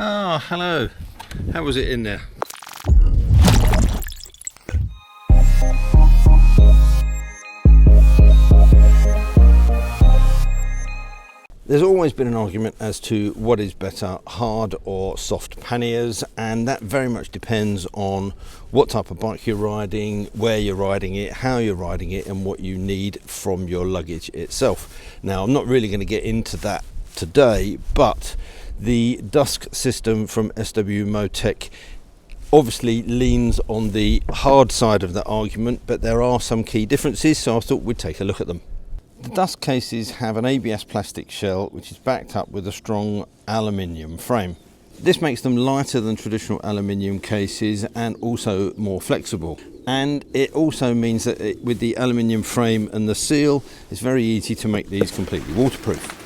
Ah, hello. How was it in there? There's always been an argument as to what is better, hard or soft panniers, and that very much depends on what type of bike you're riding, where you're riding it, how you're riding it, and what you need from your luggage itself. Now, I'm not really going to get into that today, but the DUSC system from SW-Motech obviously leans on the hard side of the argument, but there are some key differences, so I thought we'd take a look at them. The DUSC cases have an ABS plastic shell which is backed up with a strong aluminium frame. This makes them lighter than traditional aluminium cases and also more flexible. And it also means that with the aluminium frame and the seal, it's very easy to make these completely waterproof.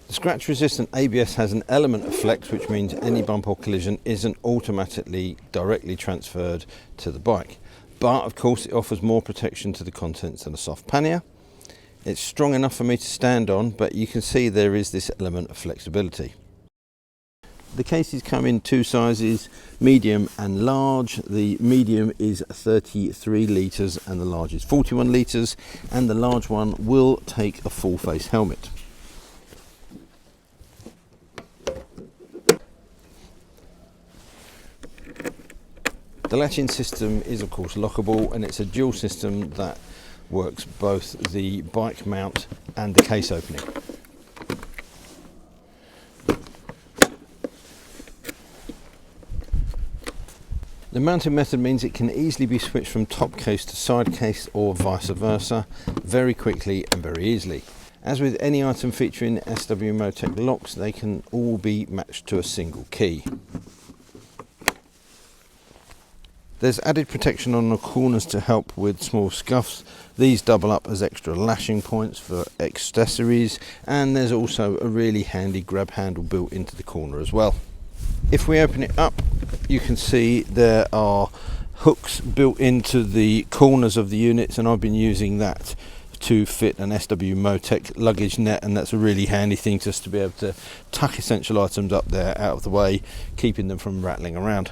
The scratch resistant ABS has an element of flex, which means any bump or collision isn't automatically directly transferred to the bike. But of course it offers more protection to the contents than a soft pannier. It's strong enough for me to stand on, but you can see there is this element of flexibility. The cases come in two sizes, medium and large. The medium is 33 litres and the large is 41 litres, and the large one will take a full face helmet. The latching system is of course lockable, and it's a dual system that works both the bike mount and the case opening. The mounting method means it can easily be switched from top case to side case or vice versa very quickly and very easily. As with any item featuring SW-Motech locks, they can all be matched to a single key. There's added protection on the corners to help with small scuffs. These double up as extra lashing points for accessories, and there's also a really handy grab handle built into the corner as well. If we open it up, you can see there are hooks built into the corners of the units, and I've been using that to fit an SW-Motech luggage net, and that's a really handy thing just to be able to tuck essential items up there out of the way, keeping them from rattling around.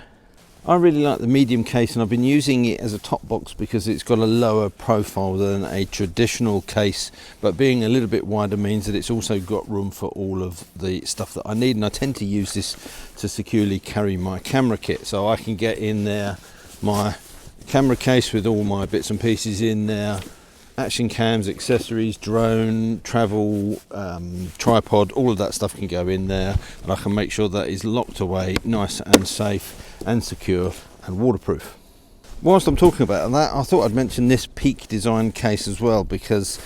I really like the medium case, and I've been using it as a top box because it's got a lower profile than a traditional case, but being a little bit wider means that it's also got room for all of the stuff that I need, and I tend to use this to securely carry my camera kit, so I can get in there my camera case with all my bits and pieces in there, action cams, accessories, drone, travel, tripod, all of that stuff can go in there, and I can make sure that is locked away nice and safe and secure and waterproof. Whilst I'm talking about that, I thought I'd mention this Peak design case as well, because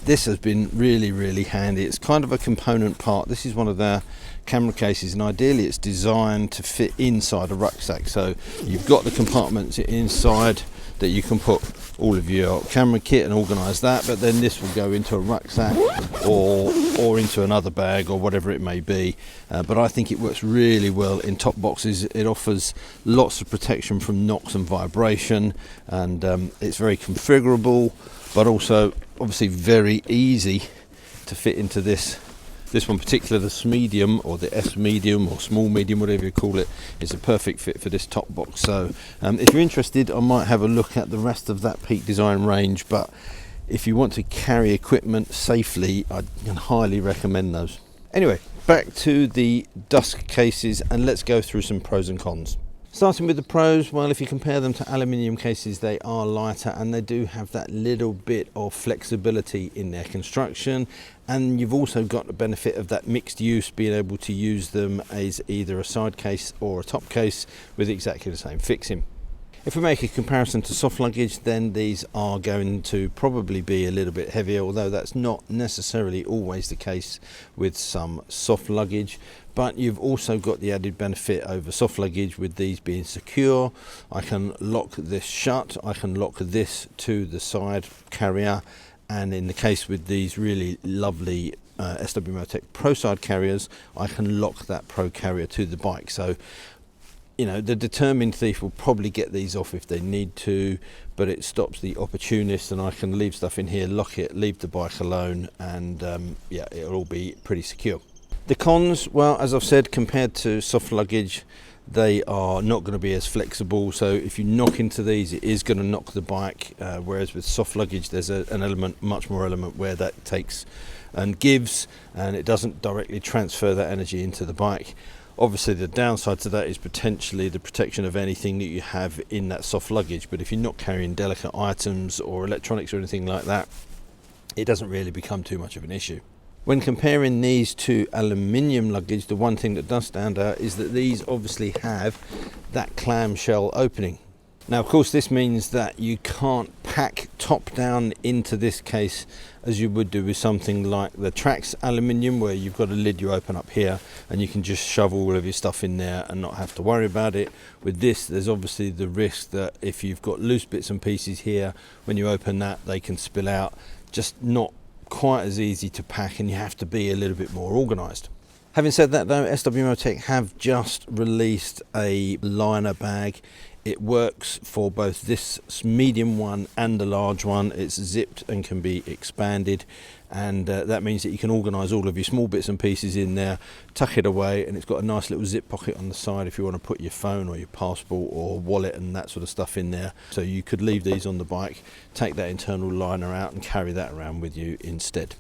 this has been really handy. It's kind of a component part. This is one of their camera cases, and ideally it's designed to fit inside a rucksack, so you've got the compartments inside that you can put all of your camera kit and organise that, but then this will go into a rucksack or into another bag or whatever it may be, but I think it works really well in top boxes. It offers lots of protection from knocks and vibration, and it's very configurable, but also obviously very easy to fit into this one particular, the medium or the S medium or small medium, whatever you call it, is a perfect fit for this top box. So if you're interested, I might have a look at the rest of that Peak design range, but if you want to carry equipment safely, I can highly recommend those. Anyway, back to the DUSC cases, and let's go through some pros and cons. Starting with the pros, well, if you compare them to aluminium cases, they are lighter and they do have that little bit of flexibility in their construction, and you've also got the benefit of that mixed use, being able to use them as either a side case or a top case with exactly the same fixing. If we make a comparison to soft luggage, then these are going to probably be a little bit heavier, although that's not necessarily always the case with some soft luggage. But you've also got the added benefit over soft luggage with these being secure. I can lock this shut, I can lock this to the side carrier, and in the case with these really lovely SW-Motech Pro side carriers, I can lock that Pro carrier to the bike. So, you know, the determined thief will probably get these off if they need to, but it stops the opportunist, and I can leave stuff in here, lock it, leave the bike alone, and yeah, it'll all be pretty secure. The cons, well, as I've said, compared to soft luggage, they are not going to be as flexible. So if you knock into these, it is going to knock the bike, whereas with soft luggage there's an element, much more element, where that takes and gives, and it doesn't directly transfer that energy into the bike. Obviously the downside to that is potentially the protection of anything that you have in that soft luggage, but if you're not carrying delicate items or electronics or anything like that, it doesn't really become too much of an issue. When comparing these to aluminium luggage, the one thing that does stand out is that these obviously have that clamshell opening. Now, of course, this means that you can't pack top down into this case as you would do with something like the Trax aluminium, where you've got a lid you open up here and you can just shove all of your stuff in there and not have to worry about it. With this, there's obviously the risk that if you've got loose bits and pieces here, when you open that, they can spill out. Just not quite as easy to pack, and you have to be a little bit more organized. Having said that though, SW-Motech have just released a liner bag. It works for both this medium one and the large one. It's zipped and can be expanded, and that means that you can organise all of your small bits and pieces in there, tuck it away, and it's got a nice little zip pocket on the side if you want to put your phone or your passport or wallet and that sort of stuff in there. So you could leave these on the bike, take that internal liner out and carry that around with you instead.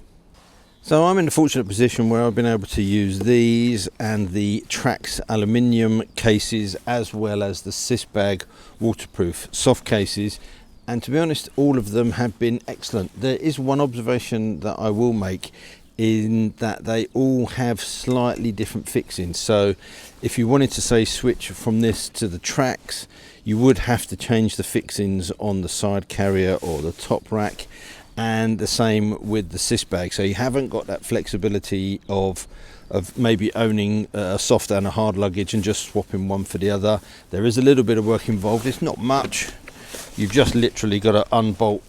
So I'm in the fortunate position where I've been able to use these and the Trax aluminium cases, as well as the SysBag waterproof soft cases, and to be honest, all of them have been excellent. There is one observation that I will make, in that they all have slightly different fixings. So if you wanted to say switch from this to the Trax, you would have to change the fixings on the side carrier or the top rack, and the same with the SysBag. So you haven't got that flexibility of maybe owning a soft and a hard luggage and just swapping one for the other. There is a little bit of work involved. It's not much. You've just literally got to unbolt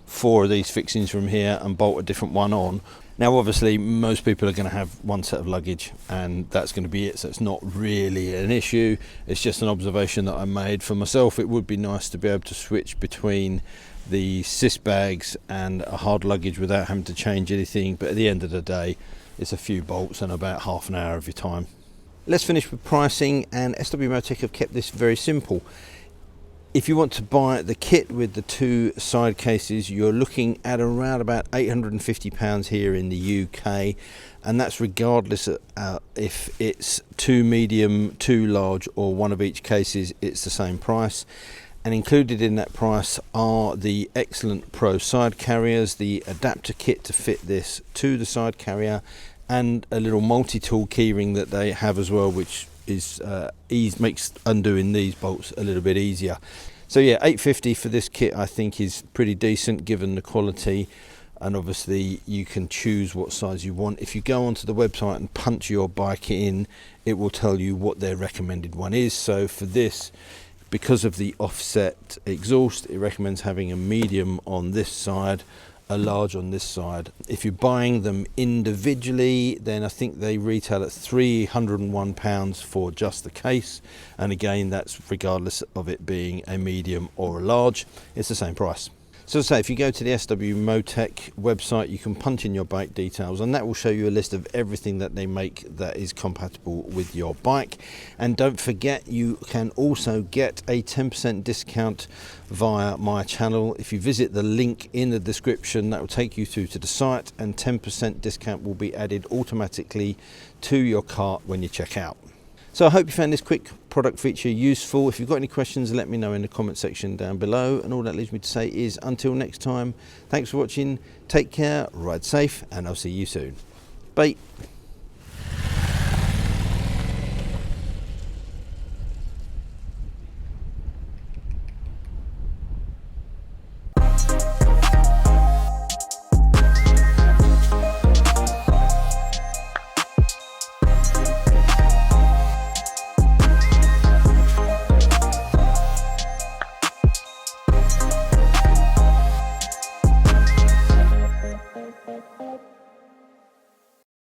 4 of these fixings from here and bolt a different one on. Now obviously most people are going to have one set of luggage and that's going to be it, so it's not really an issue. It's just an observation that I made for myself. It would be nice to be able to switch between the SysBags and a hard luggage without having to change anything, but at the end of the day it's a few bolts and about half an hour of your time. Let's finish with pricing, and SW-Motech have kept this very simple. If you want to buy the kit with the 2 side cases, you're looking at around about £850 here in the UK, and that's regardless of if it's 2 medium, 2 large or 1 of each cases, it's the same price. And included in that price are the excellent Pro side carriers, the adapter kit to fit this to the side carrier, and a little multi-tool keyring that they have as well, which is makes undoing these bolts a little bit easier. So yeah, £850 for this kit I think is pretty decent given the quality, and obviously you can choose what size you want. If you go onto the website and punch your bike in, it will tell you what their recommended one is. So for this, because of the offset exhaust, it recommends having a medium on this side, a large on this side. If you're buying them individually, then I think they retail at £301 for just the case, and again that's regardless of it being a medium or a large, it's the same price. So as I say, if you go to the SW-Motech website, you can punch in your bike details and that will show you a list of everything that they make that is compatible with your bike. And don't forget, you can also get a 10% discount via my channel. If you visit the link in the description, that will take you through to the site, and 10% discount will be added automatically to your cart when you check out. So I hope you found this quick product feature useful. If you've got any questions, let me know in the comment section down below. And all that leaves me to say is until next time, thanks for watching, take care, ride safe, and I'll see you soon. Bye.